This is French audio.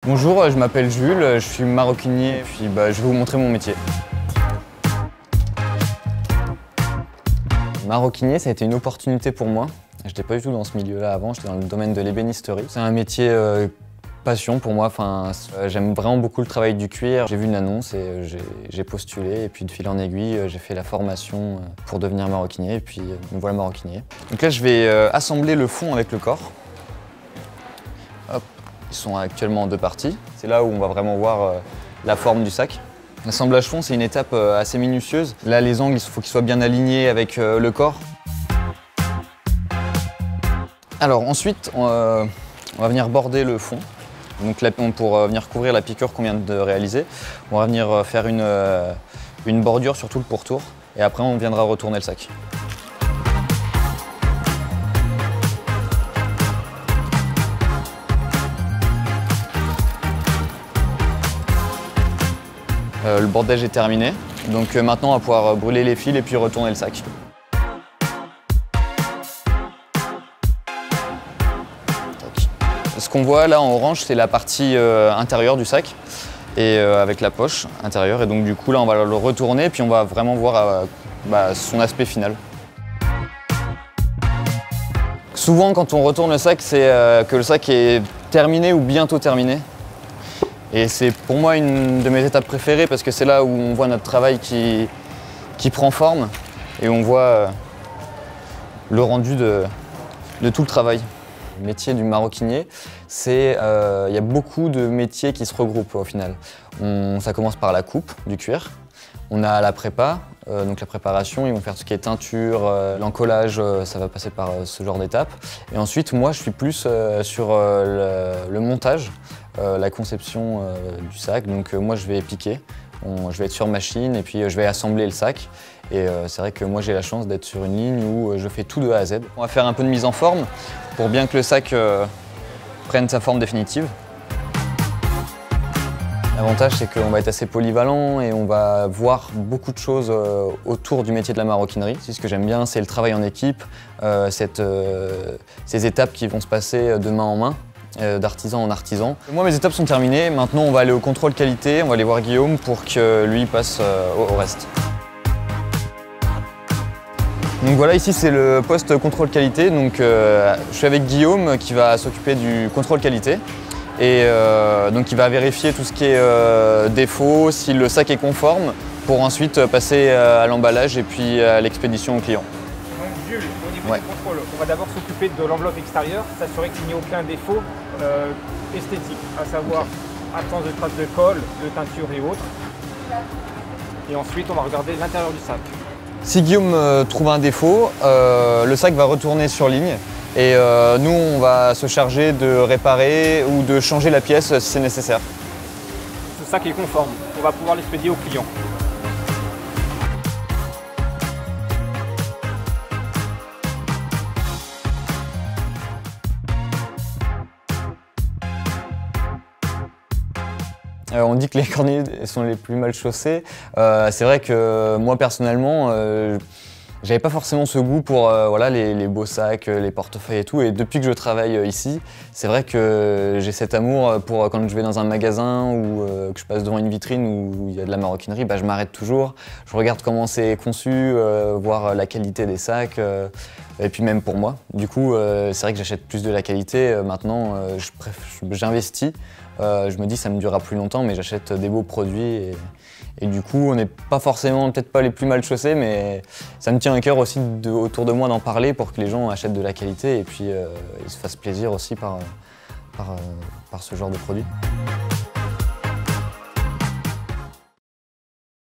Bonjour, je m'appelle Jules, je suis maroquinier, puis je vais vous montrer mon métier. Maroquinier, ça a été une opportunité pour moi. Je n'étais pas du tout dans ce milieu-là avant, j'étais dans le domaine de l'ébénisterie. C'est un métier passion pour moi, j'aime vraiment beaucoup le travail du cuir. J'ai vu une annonce et j'ai postulé et puis de fil en aiguille, j'ai fait la formation pour devenir maroquinier et puis me voilà maroquinier. Donc là, je vais assembler le fond avec le corps. Hop. Ils sont actuellement en deux parties. C'est là où on va vraiment voir la forme du sac. L'assemblage fond, c'est une étape assez minutieuse. Là, les angles, il faut qu'ils soient bien alignés avec le corps. Alors ensuite, on va venir border le fond. Donc là, pour venir couvrir la piqûre qu'on vient de réaliser, on va venir faire une bordure sur tout le pourtour. Et après, on viendra retourner le sac. Le bordage est terminé, donc maintenant on va pouvoir brûler les fils et puis retourner le sac. Ce qu'on voit là en orange, c'est la partie intérieure du sac et avec la poche intérieure. Et donc du coup là on va le retourner et puis on va vraiment voir son aspect final. Souvent quand on retourne le sac, c'est que le sac est terminé ou bientôt terminé. Et c'est pour moi une de mes étapes préférées parce que c'est là où on voit notre travail qui prend forme et on voit le rendu de tout le travail. Le métier du maroquinier, il y a beaucoup de métiers qui se regroupent au final. Ça commence par la coupe du cuir, on a la prépa, donc la préparation, ils vont faire tout ce qui est teinture, l'encollage, ça va passer par ce genre d'étapes. Et ensuite, moi je suis plus sur le montage. La conception du sac, donc moi je vais piquer, je vais être sur machine et puis je vais assembler le sac et c'est vrai que moi j'ai la chance d'être sur une ligne où je fais tout de A à Z. On va faire un peu de mise en forme pour bien que le sac prenne sa forme définitive. L'avantage c'est qu'on va être assez polyvalent et on va voir beaucoup de choses autour du métier de la maroquinerie. Ce que j'aime bien, c'est le travail en équipe, ces étapes qui vont se passer de main en main. D'artisan en artisan. Moi mes étapes sont terminées, maintenant on va aller au contrôle qualité, on va aller voir Guillaume pour que lui passe au reste. Donc voilà, ici c'est le poste contrôle qualité, donc je suis avec Guillaume qui va s'occuper du contrôle qualité et donc il va vérifier tout ce qui est défaut, si le sac est conforme pour ensuite passer à l'emballage et puis à l'expédition au client. Donc Jules, au niveau du contrôle, on va d'abord s'occuper de l'enveloppe extérieure, s'assurer qu'il n'y ait aucun défaut esthétique, à savoir absence de traces de colle, de teinture et autres. Et ensuite, on va regarder l'intérieur du sac. Si Guillaume trouve un défaut, le sac va retourner sur ligne et nous, on va se charger de réparer ou de changer la pièce si c'est nécessaire. Ce sac est conforme, on va pouvoir l'expédier au client. On dit que les cordonniers sont les plus mal chaussés. C'est vrai que moi personnellement, j'avais pas forcément ce goût pour les beaux sacs, les portefeuilles et tout. Et depuis que je travaille ici, c'est vrai que j'ai cet amour pour quand je vais dans un magasin ou que je passe devant une vitrine où il y a de la maroquinerie, je m'arrête toujours. Je regarde comment c'est conçu, voir la qualité des sacs. Et puis même pour moi. Du coup, c'est vrai que j'achète plus de la qualité. Maintenant, j'investis. Je me dis ça me durera plus longtemps, mais j'achète des beaux produits et du coup on n'est pas forcément, peut-être pas les plus mal chaussés, mais ça me tient à cœur aussi autour de moi d'en parler pour que les gens achètent de la qualité et puis ils se fassent plaisir aussi par ce genre de produit.